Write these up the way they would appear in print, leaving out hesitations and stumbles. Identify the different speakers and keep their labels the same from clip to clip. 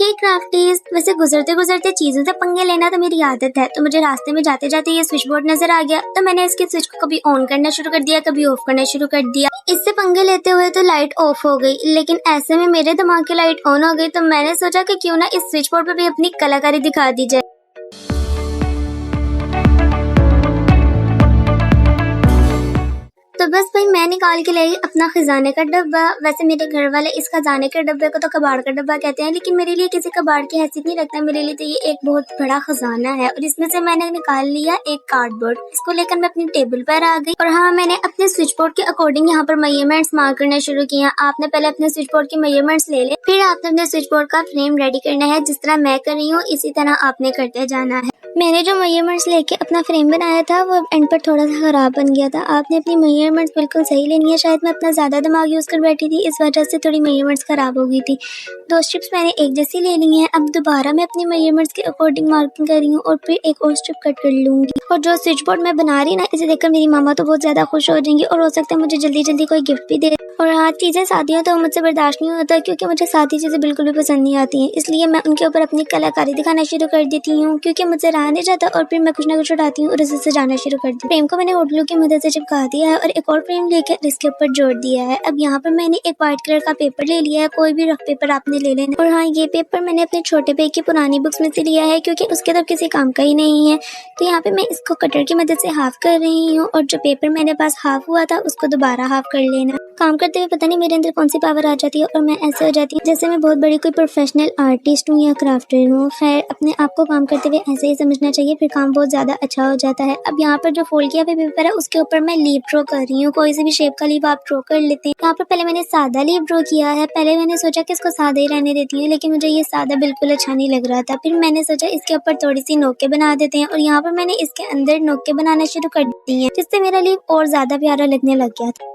Speaker 1: हे क्राफ्टीज, वैसे गुजरते गुजरते चीजों से पंगे लेना तो मेरी आदत है। तो मुझे रास्ते में जाते जाते ये स्विच बोर्ड नजर आ गया, तो मैंने इसके स्विच को कभी ऑन करना शुरू कर दिया, कभी ऑफ करना शुरू कर दिया। इससे पंगे लेते हुए तो लाइट ऑफ हो गई, लेकिन ऐसे में मेरे दिमाग की लाइट ऑन हो गई। तो मैंने सोचा कि क्यों ना इस स्विच बोर्ड पर भी अपनी कलाकारी दिखा दी जाए। तो बस भाई मैं निकाल के लाई अपना खजाने का डब्बा। वैसे मेरे घर वाले इस खजाने के डब्बे को तो कबाड़ का डब्बा कहते हैं, लेकिन मेरे लिए किसी कबाड़ की हैसियत नहीं रखता। मेरे लिए तो ये एक बहुत बड़ा खजाना है। और इसमें से मैंने निकाल लिया एक कार्डबोर्ड। इसको लेकर मैं अपनी टेबल पर आ गई और हाँ, मैंने अपने स्विच बोर्ड के अकॉर्डिंग यहाँ पर मेजरमेंट्स मार्क करने शुरू किया। आपने पहले अपने स्विच बोर्ड के मेजरमेंट्स ले ले, फिर आपने अपने स्विच बोर्ड का फ्रेम रेडी करना है। जिस तरह मैं कर रही हूँ इसी तरह आपने करते जाना है। मैंने जो मेजरमेंट्स लेके अपना फ्रेम बनाया था वो एंड पर थोड़ा सा खराब बन गया था। आपने अपनी मेजरमेंट्स बिल्कुल सही लेनी है। शायद मैं अपना ज्यादा दिमाग यूज कर बैठी थी, इस वजह से थोड़ी मेजरमेंट्स खराब हो गई थी। 2 स्ट्रिप्स मैंने एक जैसी ले ली हैं। अब दोबारा मैं अपनी मेजरमेंट्स के अकॉर्डिंग मार्किंग कर रही हूँ और फिर एक और स्ट्रिप कट कर लूंगी। और जो स्विच बोर्ड मैं बना रही ना, इसे देखकर मेरी मामा तो बहुत ज्यादा खुश हो जाएंगी और हो सकता है मुझे जल्दी जल्दी कोई गिफ्ट भी दे। और हाँ, चीजें सादियाँ तो मुझसे बर्दाश्त नहीं होता, क्योंकि मुझे सादी चीजें बिल्कुल भी पसंद नहीं आती हैं। इसलिए मैं उनके ऊपर अपनी कलाकारी दिखाना शुरू कर देती हूँ, क्योंकि मुझसे रहा नहीं जाता। और फिर मैं कुछ ना कुछ उठाती हूँ और उसे सजाना शुरू कर दी। फ्रेम को मैंने होट ग्लू की मदद से चिपका दिया है और एक और फ्रेम लेकर इसके ऊपर जोड़ दिया है। अब यहाँ पर मैंने एक व्हाइट कलर का पेपर ले लिया है। कोई भी रफ पेपर आपने ले लेना। और हाँ, ये पेपर मैंने अपने छोटे भाई की पुरानी बुक्स में से लिया है, क्योंकि उसके तो किसी काम का ही नहीं है। तो यहाँ पे मैं इसको कटर की मदद से हाफ कर रही हूँ और जो पेपर मेरे पास हाफ हुआ था उसको दोबारा हाफ कर लेना। काम करते हुए पता नहीं मेरे अंदर कौन सी पावर आ जाती है और मैं ऐसे हो जाती हूँ जैसे मैं बहुत बड़ी कोई प्रोफेशनल आर्टिस्ट हूँ या क्राफ्टर हूँ। खैर, अपने आप को काम करते हुए ऐसे ही समझना चाहिए, फिर काम बहुत ज्यादा अच्छा हो जाता है। अब यहाँ पर जो फोल्ड किया हुआ पेपर है उसके ऊपर मैं लीफ ड्रॉ कर रही हूँ। कोई सी भी शेप का लीफ आप ड्रॉ कर लेते हैं। यहाँ पर पहले मैंने सादा लीफ ड्रॉ किया है। पहले मैंने सोचा कि इसको सादा ही रहने देती हूँ, लेकिन मुझे ये सादा बिल्कुल अच्छा नहीं लग रहा था। फिर मैंने सोचा इसके ऊपर थोड़ी सी नोके बना देते हैं और यहाँ पर मैंने इसके अंदर नोके बनाना शुरू कर दी है, जिससे मेरा लीफ और ज्यादा प्यारा लगने लग गया था।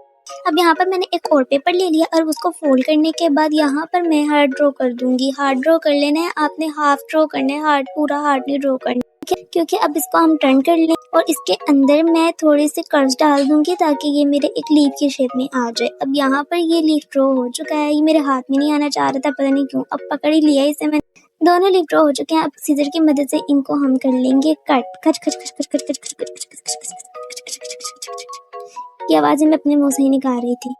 Speaker 1: अब यहाँ पर मैंने एक और पेपर ले लिया और उसको फोल्ड करने के बाद यहाँ पर मैं हार्ट ड्रॉ कर दूंगी। हार्ट ड्रॉ कर लेना है आपने, हाफ ड्रॉ करना है, हार्ट पूरा हार्ट नहीं ड्रॉ करना, क्योंकि अब इसको हम टर्न कर लें और इसके अंदर मैं थोड़ी सी कर्व्स डाल दूंगी ताकि ये मेरे एक लीफ की शेप में आ जाए। अब यहाँ पर ये लीफ ड्रॉ हो चुका है। ये मेरे हाथ में नहीं आना चाह रहा था, पता नहीं क्यों। अब पकड़ ही लिया इसे मैंने। दोनों लीफ ड्रॉ हो चुके हैं। अब सीजर की मदद से इनको हम कर लेंगे कट। खच खच खच खच खच खच खच खच खच खच खच खच। ये आवाज़ें मैं अपने मुंह से ही निकाल रही थी,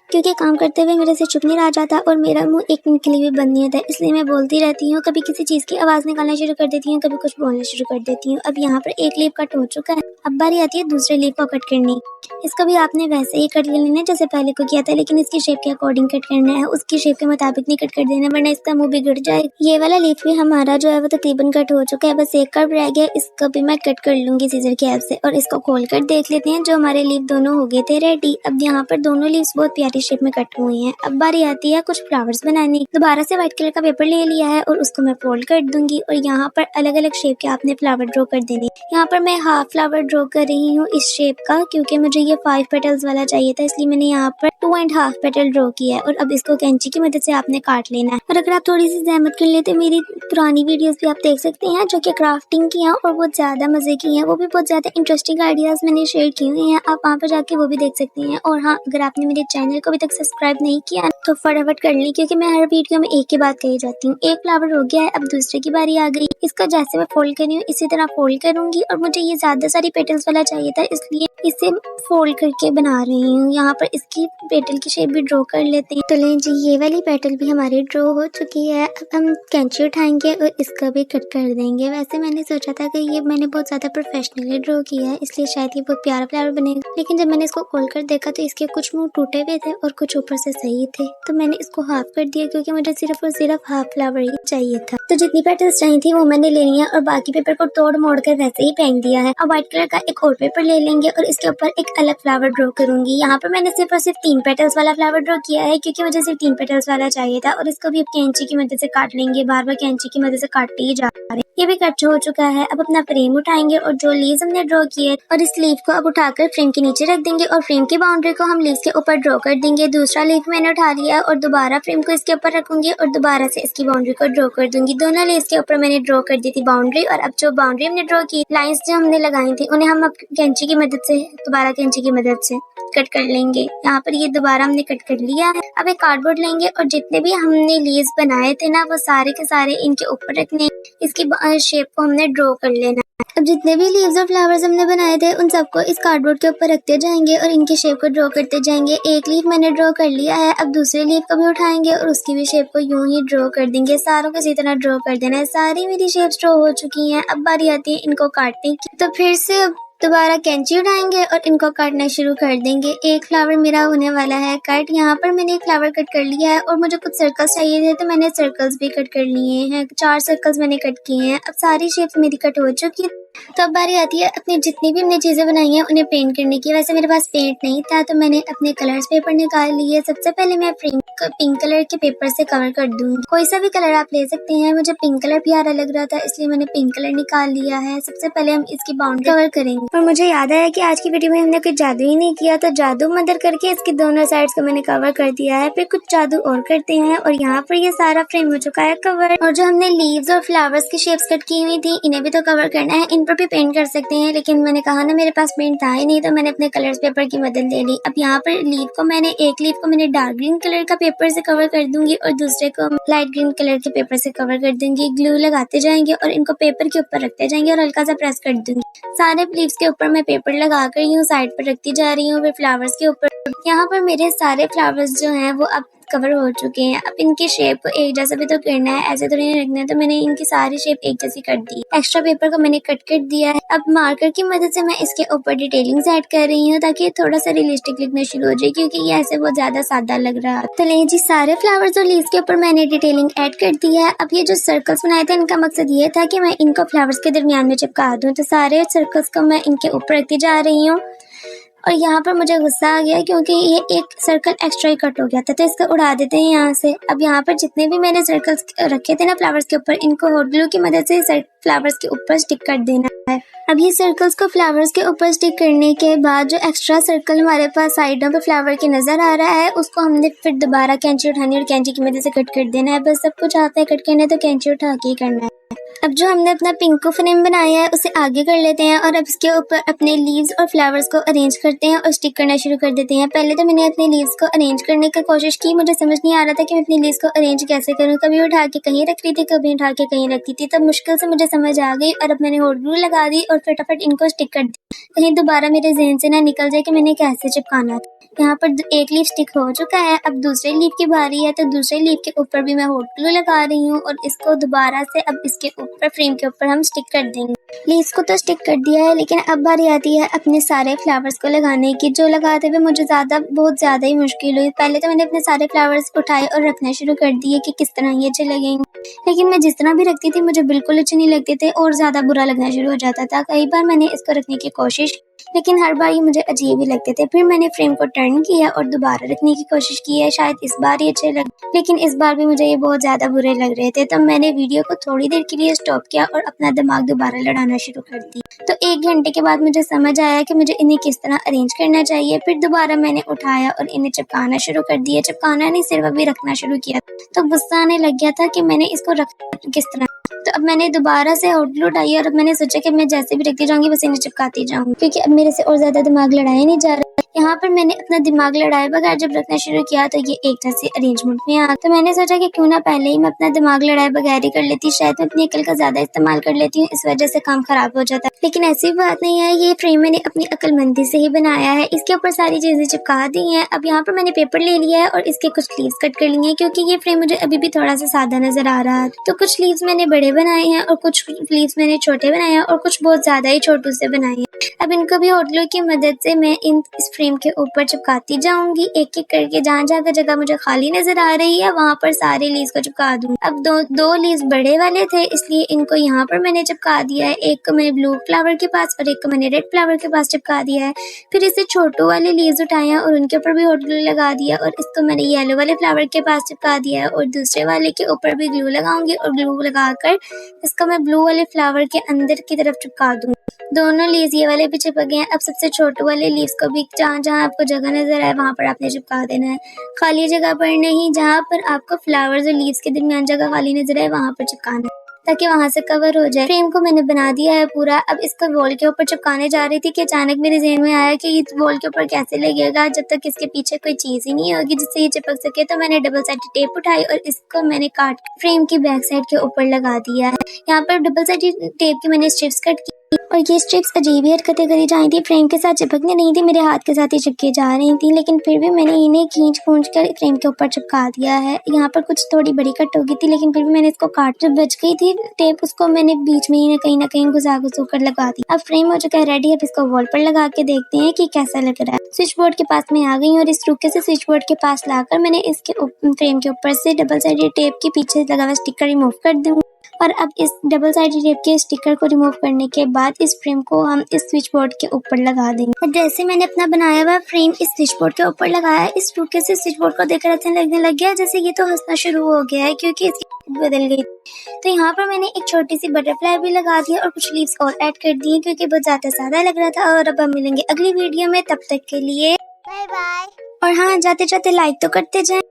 Speaker 1: क्योंकि काम करते हुए मेरे से चुप नहीं रहा जाता और मेरा मुंह एक मिनट के लिए भी बंद नहीं होता, इसलिए मैं बोलती रहती हूँ। कभी किसी चीज़ की आवाज़ निकालना शुरू कर देती हूँ, कभी कुछ बोलना शुरू कर देती हूँ। अब यहाँ पर एक लीफ कट हो चुका है। अब बारी आती है दूसरे लीफ को कट करने। इसको भी आपने वैसे ही कट लेना है जैसे पहले को किया था, लेकिन इसकी शेप के अकॉर्डिंग कट करना है। उसकी शेप के मुताबिक नहीं कट कर देना, वरना इसका मुंह बिगड़ जाए। ये वाला लीफ भी हमारा जो है वो तकरीबन कट हो चुका है। बस एक कर्व रह गया, इसको भी मैं कट कर लूंगी सीजर की हेल्प से। और इसको खोल कर देख लेते हैं। जो हमारे लीफ दोनों हो गए थे रेडी। अब यहाँ पर दोनों लीव्स बहुत प्यारी शेप में कट हुई हैं। अब बारी आती है कुछ फ्लावर्स बनाने। दोबारा से व्हाइट कलर का पेपर ले लिया है और उसको मैं फोल्ड कर दूंगी और यहाँ पर अलग अलग शेप के आपने फ्लावर ड्रॉ कर देने। यहाँ पर मैं हाफ फ्लावर ड्रॉ कर रही हूँ इस शेप का, क्योंकि मुझे ये 5 पेटल्स वाला चाहिए था, इसलिए मैंने यहाँ पर 2.5 पेटल ड्रॉ किया है। और अब इसको कैंची की मदद से आपने काट लेना है। और अगर आप थोड़ी सी जहमत कर लेते, मेरी पुरानी वीडियोस भी आप देख सकते हैं जो कि क्राफ्टिंग की हैं और बहुत ज्यादा मजे की हैं। वो भी बहुत ज्यादा इंटरेस्टिंग आइडियाज मैंने शेयर किए हुए हैं, आप वहाँ पर जाके वो भी देख सकती हैं। और हाँ, अगर आपने मेरे चैनल को अभी तक सब्सक्राइब नहीं किया तो फटाफट कर ली, क्योंकि मैं हर वीडियो में एक ही बात कही जाती हूँ। एक फ्लावर हो गया है, अब दूसरे की बारी आ गई। इसको जैसे मैं फोल्ड कर रही हूँ इसी तरह फोल्ड करूंगी। और मुझे ये ज्यादा सारी पेटल्स वाला चाहिए था, इसलिए इसे फोल्ड करके बना रही हूँ। यहाँ पर इसकी पेटल की शेप भी ड्रॉ कर लेते हैं। तो लें जी, ये वाली पेटल भी हमारी ड्रॉ हो चुकी है। अब हम कैंची उठाएंगे और इसका भी कट कर देंगे। वैसे मैंने सोचा था कि ये मैंने बहुत ज्यादा प्रोफेशनली ड्रॉ किया है, इसलिए शायद ये बहुत प्यारा फ्लावर बनेगा, लेकिन जब मैंने इसको खोल कर देखा तो इसके कुछ मुंह टूटे हुए थे और कुछ ऊपर से सही थे। तो मैंने इसको हाफ कर दिया, क्योंकि मुझे सिर्फ और सिर्फ हाफ फ्लावर ही चाहिए था। तो जितनी पेटल्स चाहिए थी वो मैंने ले लिया और बाकी पेपर को तोड़ मोड़ कर वैसे ही फेंक दिया है। अब व्हाइट कलर का एक और पेपर ले लेंगे और इसके ऊपर एक अलग फ्लावर ड्रॉ करूंगी। यहाँ पर मैंने सिर्फ और सिर्फ 3 पेटल्स वाला फ्लावर ड्रॉ किया है, क्योंकि मुझे सिर्फ 3 पेटल्स वाला चाहिए था। और इसको भी अब कैंची की मदद से काट लेंगे। बार बार कैंची की मदद से काटते ही जा रहे हैं। ये भी कट हो चुका है। अब अपना फ्रेम उठाएंगे और जो लीव्स हमने ड्रॉ किए और इस लीफ को अब उठाकर फ्रेम के नीचे रख देंगे और फ्रेम की बाउंड्री को हम लीव्स के ऊपर ड्रॉ कर देंगे। दूसरा लीफ मैंने उठा लिया और दोबारा फ्रेम को इसके ऊपर रखूंगी और दोबारा से इसकी बाउंड्री को ड्रॉ कर दूंगी। दोनों लीव्स के ऊपर मैंने ड्रॉ कर दी थी बाउंड्री। और अब जो बाउंड्री हमने ड्रॉ की, लाइंस जो हमने लगाई थी, उन्हें हम अब कैंची की मदद से, दोबारा कैंची की मदद से कट कर लेंगे। यहाँ पर ये दोबारा हमने कट कर लिया है। अब एक कार्डबोर्ड लेंगे और जितने भी हमने लीव्स बनाए थे ना वो सारे के सारे इनके ऊपर रखने, इसकी शेप को हमने ड्रॉ कर लेना। अब जितने भी लीव्स और फ्लावर्स हमने बनाए थे उन सबको इस कार्डबोर्ड के ऊपर रखते जाएंगे और इनकी शेप को ड्रॉ करते जाएंगे। एक लीफ मैंने ड्रॉ कर लिया है। अब दूसरे लीफ को भी उठाएंगे और उसकी भी शेप को यूं ही ड्रॉ कर देंगे। सारों को इसी तरह ड्रॉ कर देना है। सारी मेरी शेप्स ड्रॉ हो चुकी हैं। अब बारी आती है इनको काटने की। तो फिर से अब दोबारा कैंची उठाएंगे और इनको काटना शुरू कर देंगे। एक फ्लावर मेरा होने वाला है कट। यहाँ पर मैंने एक फ्लावर कट कर लिया है और मुझे कुछ सर्कल्स चाहिए थे तो मैंने सर्कल्स भी कट कर लिए हैं। 4 सर्कल्स मैंने कट किए हैं। अब सारी शेप्स मेरी कट हो चुकी है। तो अब बारी आती है अपनी जितनी भी हमने चीजें बनाई हैं उन्हें पेंट करने की। वैसे मेरे पास पेंट नहीं था तो मैंने अपने कलर्स पेपर निकाल लिए। सबसे पहले मैं फ्रेम को पिंक कलर के पेपर से कवर कर दूंगी। कोई सा भी कलर आप ले सकते हैं। मुझे पिंक कलर प्यारा लग रहा था इसलिए मैंने पिंक कलर निकाल लिया है। सबसे पहले हम इसकी बाउंड्री कवर करेंगे। और मुझे याद आया कि आज की वीडियो में हमने कुछ जादू ही नहीं किया, तो जादू मदद करके इसकी दोनों साइड्स को मैंने कवर कर दिया है। फिर कुछ जादू और करते हैं और यहाँ पर ये सारा फ्रेम हो चुका है कवर। और जो हमने लीव्स और फ्लावर्स की शेप्स कट की हुई थी इन्हें भी तो कवर करना है। इन पर भी पेंट कर सकते हैं लेकिन मैंने कहा ना मेरे पास पेंट था ही नहीं तो मैंने अपने कलर्स पेपर की मदद ले ली। अब यहाँ पर एक लीफ को मैंने डार्क ग्रीन कलर का पेपर से कवर कर दूंगी और दूसरे को लाइट ग्रीन कलर के पेपर से कवर कर दूंगी। ग्लू लगाते जाएंगे और इनको पेपर के ऊपर रखते जाएंगे और हल्का सा प्रेस कर दूंगी। सारे लीव्स के ऊपर मैं पेपर लगा कर यूं साइड पर रखती जा रही हूँ। फिर फ्लावर्स के ऊपर यहाँ पर मेरे सारे फ्लावर्स जो हैं वो अब कवर हो चुके हैं। अब इनकी शेप को एक जैसा भी तो करना है, ऐसे तो नहीं रखना है। तो मैंने इनकी सारी शेप एक जैसी कर दी। एक्स्ट्रा पेपर को मैंने कट कर दिया है। अब मार्कर की मदद से मैं इसके ऊपर डिटेलिंग्स ऐड कर रही हूँ ताकि थोड़ा सा रियलिस्टिक लिखना शुरू हो जाए क्योंकि ये ऐसे बहुत ज्यादा सादा लग रहा है। तो ले जी सारे फ्लावर्स और लीव्स के ऊपर मैंने डिटेलिंग ऐड कर दी है। अब ये जो सर्कल्स बनाए थे इनका मकसद ये था कि मैं इनको फ्लावर्स के दरमियान में चिपका दूँ। तो सारे सर्कल्स को मैं इनके ऊपर रखती जा रही हूँ और यहाँ पर मुझे गुस्सा आ गया क्योंकि ये एक सर्कल एक्स्ट्रा ही कट हो गया था तो इसको उड़ा देते हैं यहाँ से। अब यहाँ पर जितने भी मैंने सर्कल्स रखे थे ना फ्लावर्स के ऊपर इनको हॉट ग्लू की मदद से फ्लावर्स के ऊपर स्टिक कर देना है। अब ये सर्कल्स को फ्लावर्स के ऊपर स्टिक करने के बाद जो एक्स्ट्रा सर्कल हमारे पास साइडों पे फ्लावर के नजर आ रहा है उसको हमने फिर दोबारा कैंची उठानी और कैंची की मदद से कट कर देना है। बस सब कुछ आता है कट करना तो कैंची उठा के ही करना है। अब जो हमने अपना पिंक फ्रेम बनाया है उसे आगे कर लेते हैं और अब इसके ऊपर अपने लीव्स और फ्लावर्स को अरेंज करते हैं और स्टिक करना शुरू कर देते हैं। पहले तो मैंने अपने लीव्स को अरेंज करने की कोशिश की। मुझे समझ नहीं आ रहा था कि मैं अपने लीव्स को अरेंज कैसे करूं। कभी उठा के कहीं रख रही थी कभी उठा के कहीं रखती थी। तब मुश्किल से मुझे समझ आ गई और अब मैंने हॉट ग्लू लगा दी और फटाफट इनको स्टिक कर दी कहीं दोबारा मेरे ज़हन से ना निकल जाए कि मैंने कैसे चिपकाना था। यहाँ पर एक लीफ स्टिक हो चुका है। अब दूसरे लीफ की बारी है तो दूसरे लीफ के ऊपर भी मैं हॉट ग्लू लगा रही हूँ और इसको दोबारा से अब इसके ऊपर फ्रेम के ऊपर हम स्टिक कर देंगे। लीव्स को तो स्टिक कर दिया है लेकिन अब बारी आती है अपने सारे फ्लावर्स को लगाने की। जो लगाते हुए मुझे बहुत ज्यादा ही मुश्किल हुई। पहले तो मैंने अपने सारे फ्लावर्स उठाए और रखना शुरू कर दिए कि किस तरह ये अच्छे लगेंगे लेकिन मैं जिस तरह भी रखती थी मुझे बिल्कुल अच्छे नहीं लगते थे और ज्यादा बुरा लगना शुरू हो जाता था। कई बार मैंने इसको रखने की कोशिश लेकिन हर बार ये मुझे अजीब ही लगते थे। फिर मैंने फ्रेम को टर्न किया और दोबारा रखने की कोशिश की है। शायद इस बार ये अच्छे लगे लेकिन इस बार भी मुझे ये बहुत ज्यादा बुरे लग रहे थे। तो मैंने वीडियो को थोड़ी देर के लिए स्टॉप किया और अपना दिमाग दोबारा लड़ाना शुरू कर दिया। तो 1 घंटे के बाद मुझे समझ आया कि मुझे इन्हें किस तरह अरेंज करना चाहिए। फिर दोबारा मैंने उठाया और इन्हें चिपकाना शुरू कर दिया। चिपकाना नहीं सिर्फ अभी रखना शुरू किया तो गुस्सा आने लग गया था कि मैंने इसको रखना किस तरह। तो अब मैंने दोबारा से हॉट ग्लू उठाई और अब मैंने सोचा कि मैं जैसे भी रखती जाऊंगी बस इन्हें चिपकाती जाऊंगी क्योंकि अब मेरे से और ज्यादा दिमाग लड़ाया नहीं जा रहा। यहाँ पर मैंने अपना दिमाग लड़ाए बगैर जब रखना शुरू किया तो ये एक जैसे अरेंजमेंट में आ। तो मैंने सोचा कि क्यों ना पहले ही मैं अपना दिमाग लड़ाए बगैर ही कर लेती। शायद मैं अपनी अकल का ज्यादा इस्तेमाल कर लेती हूँ इस वजह से काम खराब हो जाता है। लेकिन ऐसी बात नहीं है। ये फ्रेम मैंने अपनी अक्लमंदी से ही बनाया है। इसके ऊपर सारी चीजें चिपका दी हैं। अब यहाँ पर मैंने पेपर ले लिया है और इसके कुछ लीव्स कट कर लिए हैं क्योंकि ये फ्रेम मुझे अभी भी थोड़ा सा सादा नजर आ रहा है। तो कुछ लीव्स मैंने बड़े बनाए हैं और कुछ लीव्स मैंने छोटे बनाए हैं और कुछ बहुत ज्यादा ही छोटू से बनाए हैं। अब इनको भी हॉट ग्लू की मदद से मैं इस फ्रेम के ऊपर चिपकाती जाऊंगी एक एक करके। जहाँ जहाँ जगह मुझे खाली नजर आ रही है वहां पर सारे लीव्स को चिपका दूंगी। अब दो लीव्स बड़े वाले थे इसलिए इनको यहाँ पर मैंने चिपका दिया है। एक को मैंने ब्लू फ्लावर के पास और एक को मैंने रेड फ्लावर के पास चिपका दिया है। फिर इसे छोटू वाले लीव्स उठाए हैं और उनके ऊपर भी हॉट ग्लू लगा दिया और इसको मैंने येलो वाले फ्लावर के पास चिपका दिया है और दूसरे वाले के ऊपर भी ग्लू लगाऊंगी और ग्लू लगाकर इसको मैं ब्लू वाले फ्लावर के अंदर की तरफ चिपका दूंगी। दोनों लीव्स ये वाले भी चिपक गए हैं। अब सबसे छोटे वाले लीव्स को भी जहाँ जहाँ आपको जगह नजर आए वहां पर आपने चिपका देना है। खाली जगह पर नहीं, जहाँ पर आपको फ्लावर्स और लीव्स के दरमियान जगह खाली नजर आए वहां पर चिपकाना है। ताकि वहां से कवर हो जाए। फ्रेम को मैंने बना दिया है पूरा। अब इसको वॉल के ऊपर चिपकाने जा रही थी कि अचानक मेरे ज़हन में आया कि ये वॉल के ऊपर कैसे लगेगा जब तक इसके पीछे कोई चीज़ ही नहीं होगी जिससे ये चिपक सके। तो मैंने डबल साइडेड टेप उठाई और इसको मैंने काट फ्रेम की बैक साइड के ऊपर लगा दिया है। यहाँ पर डबल साइडेड टेप की मैंने स्ट्रिप्स कट की और ये स्ट्रिप्स अजीब ही हरकतें करी जा रही थी। फ्रेम के साथ चिपकने नहीं थी, मेरे हाथ के साथ ही चिपके जा रही थी, लेकिन फिर भी मैंने इन्हें खींच खूंच कर फ्रेम के ऊपर चिपका दिया है। यहाँ पर कुछ थोड़ी बड़ी कट हो गई थी, लेकिन फिर भी मैंने इसको काट, जब बच गई थी टेप उसको मैंने बीच में ही ना कहीं घुसा कर लगा दी। अब फ्रेम हो चुका है रेडी। अब इसको वॉल पर लगा के देखते हैं कि कैसा लग रहा है। स्विच बोर्ड के पास मैं आ गई और इस रुके से स्विच बोर्ड के पास लाकर मैंने इसके फ्रेम के ऊपर से डबल साइडेड टेप के पीछे लगा हुआ स्टिकर रिमूव कर दूंगी। और अब इस डबल साइडेड टेप के स्टिकर को रिमूव करने के बाद इस फ्रेम को हम इस स्विच बोर्ड के ऊपर लगा देंगे। जैसे मैंने अपना बनाया हुआ फ्रेम इस स्विच बोर्ड के ऊपर लगाया, इस रुके से स्विच बोर्ड को देखकर ऐसा लगने लग गया जैसे ये तो हंसना शुरू हो गया है क्योंकि इसकी बदल गई। तो यहाँ पर मैंने एक छोटी सी बटरफ्लाई भी लगा दी और कुछ लीव्स और ऐड कर दिए क्योंकि बहुत ज्यादा सादा लग रहा था। और अब हम मिलेंगे अगली वीडियो में, तब तक के लिए बाय बाय। और हाँ, जाते जाते लाइक तो करते जाएं।